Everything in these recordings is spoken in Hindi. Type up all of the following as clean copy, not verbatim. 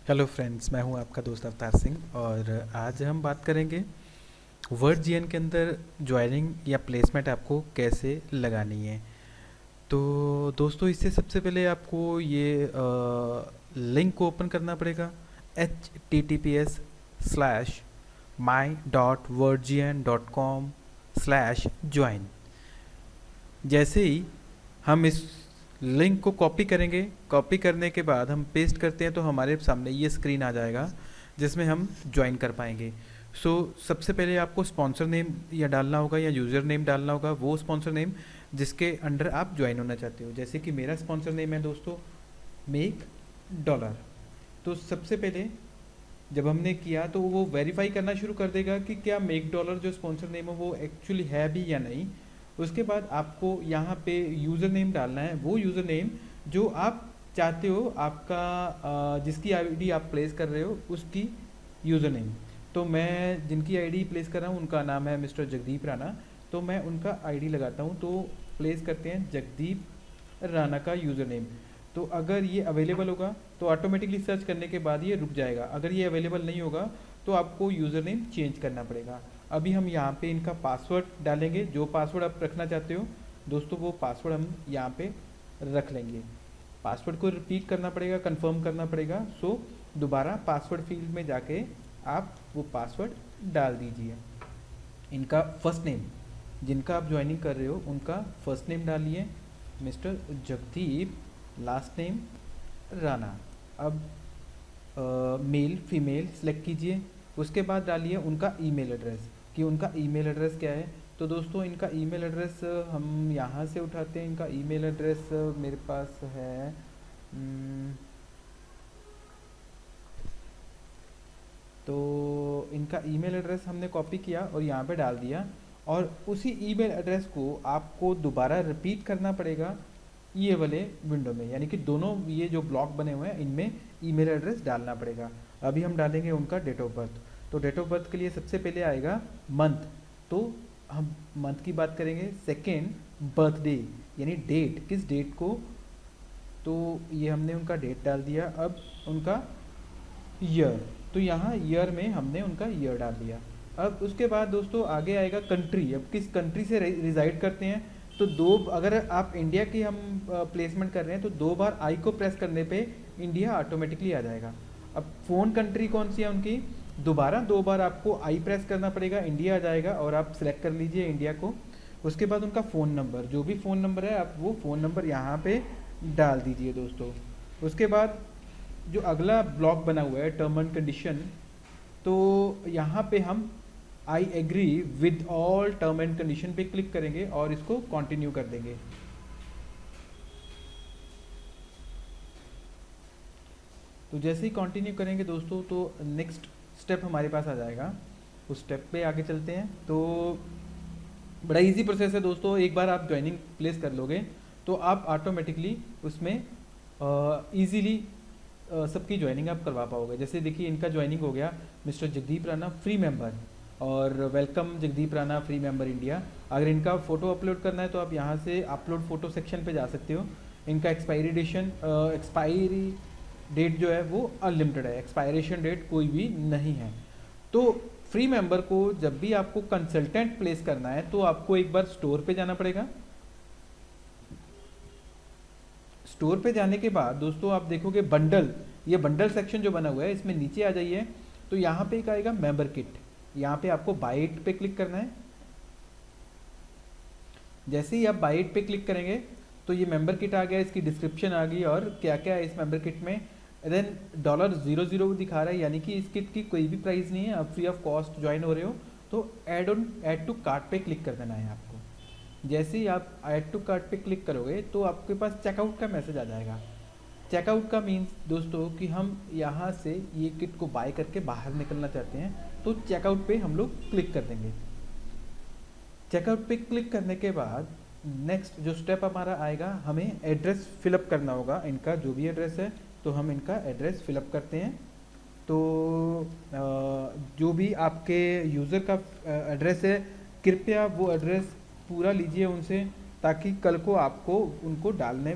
हेलो फ्रेंड्स, मैं हूं आपका दोस्त अवतार सिंह और आज हम बात करेंगे वर्ड जीएन के अंदर ज्वाइनिंग या प्लेसमेंट आपको कैसे लगानी है। तो दोस्तों, इससे सबसे पहले आपको ये लिंक को ओपन करना पड़ेगा https:/my.wordgn.com/join। जैसे ही हम इस लिंक को कॉपी करेंगे, कॉपी करने के बाद हम पेस्ट करते हैं तो हमारे सामने ये स्क्रीन आ जाएगा जिसमें हम ज्वाइन कर पाएंगे। सबसे पहले आपको स्पॉन्सर नेम या डालना होगा या यूज़र नेम डालना होगा, वो स्पॉन्सर नेम जिसके अंडर आप ज्वाइन होना चाहते हो। जैसे कि मेरा स्पॉन्सर नेम है दोस्तों मेक डॉलर। तो सबसे पहले जब हमने किया तो वो वेरीफाई करना शुरू कर देगा कि क्या मेक डॉलर जो स्पॉन्सर नेम है वो एक्चुअली है भी या नहीं। उसके बाद आपको यहाँ पे यूज़र नेम डालना है, वो यूज़र नेम जो आप चाहते हो, आपका जिसकी आईडी आप प्लेस कर रहे हो उसकी यूज़र नेम। तो मैं जिनकी आईडी प्लेस कर रहा हूँ उनका नाम है मिस्टर जगदीप राणा, तो मैं उनका आईडी लगाता हूँ। तो प्लेस करते हैं जगदीप राणा का यूज़र नेम। तो अगर ये अवेलेबल होगा तो ऑटोमेटिकली सर्च करने के बाद ये रुक जाएगा। अगर ये अवेलेबल नहीं होगा तो आपको यूज़र नेम चेंज करना पड़ेगा। अभी हम यहाँ पे इनका पासवर्ड डालेंगे, जो पासवर्ड आप रखना चाहते हो दोस्तों वो पासवर्ड हम यहाँ पे रख लेंगे। पासवर्ड को रिपीट करना पड़ेगा, कंफर्म करना पड़ेगा। दोबारा पासवर्ड फील्ड में जाके आप वो पासवर्ड डाल दीजिए। इनका फर्स्ट नेम, जिनका आप ज्वाइनिंग कर रहे हो उनका फर्स्ट नेम डालिए mister Jagdeep, last name Rana. अब मेल फीमेल सेलेक्ट कीजिए। उसके बाद डालिए उनका ईमेल एड्रेस, कि उनका ईमेल एड्रेस क्या है। तो दोस्तों इनका ईमेल एड्रेस हम यहाँ से उठाते हैं। इनका ईमेल एड्रेस मेरे पास है तो इनका ईमेल एड्रेस हमने कॉपी किया और यहाँ पे डाल दिया। और उसी ईमेल एड्रेस को आपको दोबारा रिपीट करना पड़ेगा ये वाले विंडो में, यानी कि दोनों ये जो ब्लॉक बने हुए हैं इनमें ईमेल एड्रेस डालना पड़ेगा। अभी हम डालेंगे उनका डेट ऑफ बर्थ। तो डेट ऑफ बर्थ के लिए सबसे पहले आएगा मंथ, तो हम मंथ की बात करेंगे। सेकेंड बर्थडे, यानी डेट, किस डेट को, तो ये हमने उनका डेट डाल दिया। अब उनका ईयर, तो यहाँ ईयर में हमने उनका ईयर डाल दिया। अब उसके बाद दोस्तों आगे आएगा कंट्री। अब किस कंट्री से रिजाइड करते हैं, तो अगर आप इंडिया की हम प्लेसमेंट कर रहे हैं तो 2 बार आई को प्रेस करने पे इंडिया ऑटोमेटिकली आ जाएगा। अब फ़ोन कंट्री कौन सी है उनकी, दोबारा 2 बार आपको आई प्रेस करना पड़ेगा, इंडिया आ जाएगा और आप सिलेक्ट कर लीजिए इंडिया को। उसके बाद उनका फ़ोन नंबर, जो भी फ़ोन नंबर है आप वो फ़ोन नंबर यहाँ पे डाल दीजिए दोस्तों। उसके बाद जो अगला ब्लॉक बना हुआ है टर्म एंड कंडीशन, तो यहाँ पे हम I agree with all term and condition पे क्लिक करेंगे और इसको कंटिन्यू कर देंगे। तो जैसे ही कंटिन्यू करेंगे दोस्तों तो नेक्स्ट स्टेप हमारे पास आ जाएगा। उस स्टेप पे आगे चलते हैं। तो बड़ा इजी प्रोसेस है दोस्तों, एक बार आप ज्वाइनिंग प्लेस कर लोगे तो आप ऑटोमेटिकली उसमें ईजीली सबकी ज्वाइनिंग आप करवा पाओगे। जैसे देखिए इनका ज्वाइनिंग हो गया mister Jagdeep Rana free member, और welcome Jagdeep Rana free member India. अगर इनका फ़ोटो अपलोड करना है तो आप यहाँ से अपलोड फ़ोटो सेक्शन पे जा सकते हो। इनका एक्सपायरी डेट जो है वो अनलिमिटेड है, एक्सपायरेशन डेट कोई भी नहीं है। तो फ्री मेंबर को जब भी आपको कंसल्टेंट प्लेस करना है तो आपको एक बार स्टोर पे जाना पड़ेगा। स्टोर पे जाने के बाद दोस्तों आप देखोगे बंडल, ये बंडल सेक्शन जो बना हुआ है इसमें नीचे आ जाइए। तो यहाँ पे एक आएगा मेंबर किट, यहाँ पे आपको बाय इट पे क्लिक करना है। जैसे ही आप बाय इट पे क्लिक करेंगे तो ये मेंबर किट आ गया, इसकी डिस्क्रिप्शन आ गई और क्या क्या है इस मेंबर किट में। देन $00 दिखा रहा है, यानी कि इस किट की कोई भी प्राइस नहीं है, आप फ्री ऑफ कॉस्ट ज्वाइन हो रहे हो। तो ऐड टू कार्ट पे क्लिक कर देना है आपको। जैसे ही आप ऐड टू कार्ट पे क्लिक करोगे तो आपके पास चेकआउट का मैसेज आ जाएगा। चेकआउट का मीन्स दोस्तों कि हम यहाँ से ये किट को बाय करके बाहर निकलना चाहते हैं, तो चेकआउट पे हम लोग क्लिक कर देंगे। चेकआउट पे क्लिक करने के बाद नेक्स्ट जो स्टेप हमारा आएगा, हमें एड्रेस फिलअप करना होगा। इनका जो भी एड्रेस है तो हम इनका एड्रेस फिलअप करते हैं। तो जो भी आपके यूज़र का एड्रेस है कृपया वो एड्रेस पूरा लीजिए उनसे, ताकि कल को आपको उनको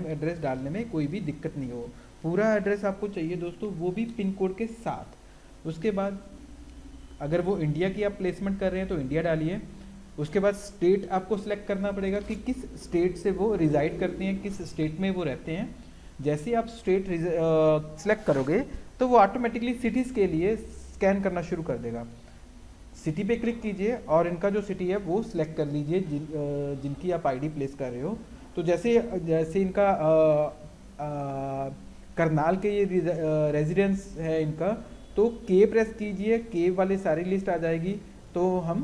एड्रेस डालने में कोई भी दिक्कत नहीं हो। पूरा एड्रेस आपको चाहिए दोस्तों, वो भी पिन कोड के साथ। उसके बाद अगर वो इंडिया की आप प्लेसमेंट कर रहे हैं तो इंडिया डालिए। उसके बाद स्टेट आपको सिलेक्ट करना पड़ेगा कि किस स्टेट से वो रिजाइड करते हैं, किस स्टेट में वो रहते हैं। जैसे ही आप स्टेट सिलेक्ट करोगे तो वो ऑटोमेटिकली सिटीज़ के लिए स्कैन करना शुरू कर देगा। सिटी पे क्लिक कीजिए और इनका जो सिटी है वो सिलेक्ट कर लीजिए जिनकी आप आईडी प्लेस कर रहे हो। तो जैसे जैसे इनका करनाल के ये रेजिडेंस है इनका, तो के प्रेस कीजिए, के वाले सारी लिस्ट आ जाएगी। तो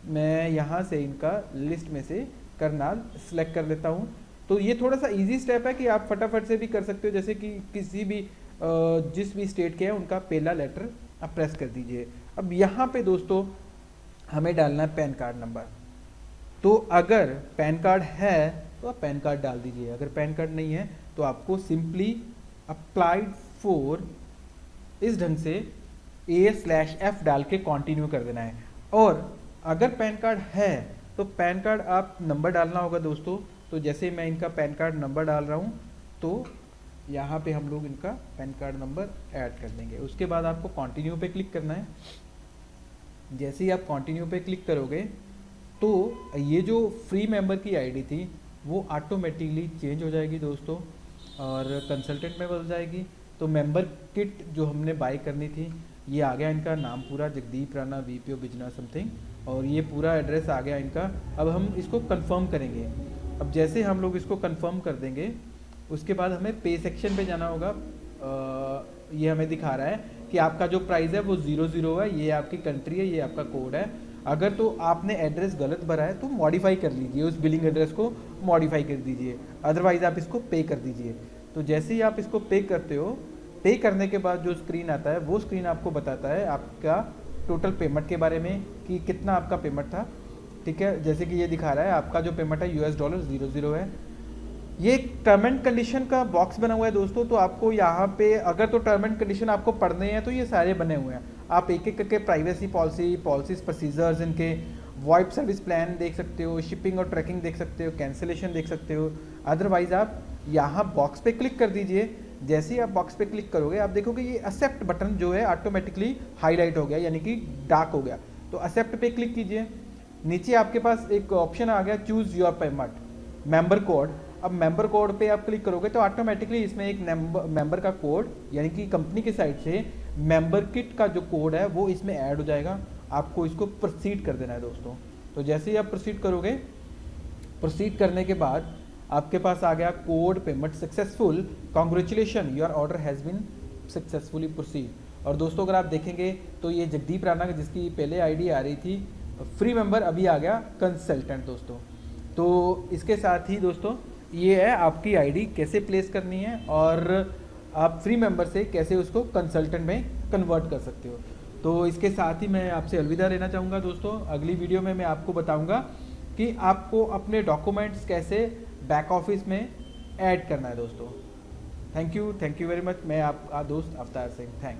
मैं यहाँ से इनका लिस्ट में से करनाल सेलेक्ट कर लेता हूँ। तो ये थोड़ा सा इजी स्टेप है कि आप फटाफट से भी कर सकते हो। जैसे कि किसी भी जिस भी स्टेट के हैं उनका पहला लेटर आप प्रेस कर दीजिए। अब यहाँ पे दोस्तों हमें डालना है पैन कार्ड नंबर। तो अगर पैन कार्ड है तो आप पैन कार्ड डाल दीजिए, अगर पैन कार्ड नहीं है तो आपको सिंपली अप्लाइड फॉर इस ढंग से A/F डाल के कंटिन्यू कर देना है। और अगर पैन कार्ड है तो पैन कार्ड आप नंबर डालना होगा दोस्तों। तो जैसे मैं इनका पैन कार्ड नंबर डाल रहा हूँ तो यहाँ पे हम लोग इनका पैन कार्ड नंबर ऐड कर देंगे। उसके बाद आपको कंटिन्यू पे क्लिक करना है। जैसे ही आप कंटिन्यू पे क्लिक करोगे तो ये जो फ्री मेंबर की आईडी थी वो ऑटोमेटिकली चेंज हो जाएगी दोस्तों और कंसल्टेंट में बदल जाएगी। तो मेंबर किट जो हमने बाय करनी थी ये आ गया, इनका नाम पूरा Jagdeep Rana VPO business something, और ये पूरा एड्रेस आ गया इनका। अब हम इसको कंफर्म करेंगे। अब जैसे हम लोग इसको कंफर्म कर देंगे उसके बाद हमें पे सेक्शन पे जाना होगा। ये हमें दिखा रहा है कि आपका जो प्राइस है वो 00 है, ये आपकी कंट्री है, ये आपका कोड है। अगर तो आपने एड्रेस गलत भरा है तो मॉडिफाई कर लीजिए, उस बिलिंग एड्रेस को मॉडिफाई कर दीजिए, अदरवाइज आप इसको पे कर दीजिए। तो जैसे ही आप इसको पे करते हो, पे करने के बाद जो स्क्रीन आता है वो स्क्रीन आपको बताता है आपका टोटल पेमेंट के बारे में कि कितना आपका पेमेंट था। ठीक है, जैसे कि ये दिखा रहा है आपका जो पेमेंट है $00 है। ये टर्म एंड कंडीशन का बॉक्स बना हुआ है दोस्तों। तो आपको यहाँ पे अगर तो टर्म एंड कंडीशन आपको पढ़ने हैं तो ये सारे बने हुए हैं, आप एक एक करके प्राइवेसी पॉलिसीज प्रोसीजर्स, इनके वॉइप सर्विस प्लान देख सकते हो, शिपिंग और ट्रैकिंग देख सकते हो, कैंसिलेशन देख सकते हो। अदरवाइज आप यहाँ बॉक्स पे क्लिक कर दीजिए। जैसे ही आप बॉक्स पे क्लिक करोगे आप देखोगे ये एक्सेप्ट बटन जो है ऑटोमेटिकली हाईलाइट हो गया, यानी कि डार्क हो गया। तो एक्सेप्ट पे क्लिक कीजिए। नीचे आपके पास एक ऑप्शन आ गया choose your payment member code. अब मेंबर कोड पे आप क्लिक करोगे तो ऑटोमेटिकली इसमें एक मेंबर का कोड, यानी कि कंपनी की साइड से मेंबर किट का जो कोड है वो इसमें ऐड हो जाएगा। आपको इसको प्रोसीड कर देना है दोस्तों। तो जैसे ही आप प्रोसीड करोगे, प्रोसीड करने के बाद आपके पास आ गया code payment successful, congratulation your order has been successfully proceed. और दोस्तों अगर आप देखेंगे तो ये जगदीप राणा जिसकी पहले आईडी आ रही थी फ्री मेंबर, अभी आ गया कंसल्टेंट दोस्तों। तो इसके साथ ही दोस्तों ये है आपकी आईडी कैसे प्लेस करनी है और आप फ्री मेंबर से कैसे उसको कंसल्टेंट में कन्वर्ट कर सकते हो। तो इसके साथ ही मैं आपसे अलविदा लेना चाहूँगा दोस्तों। अगली वीडियो में मैं आपको बताऊँगा कि आपको अपने डॉक्यूमेंट्स कैसे बैक ऑफिस में ऐड करना है दोस्तों। Thank you very much. मैं आपका दोस्त अवतार सिंह। थैंक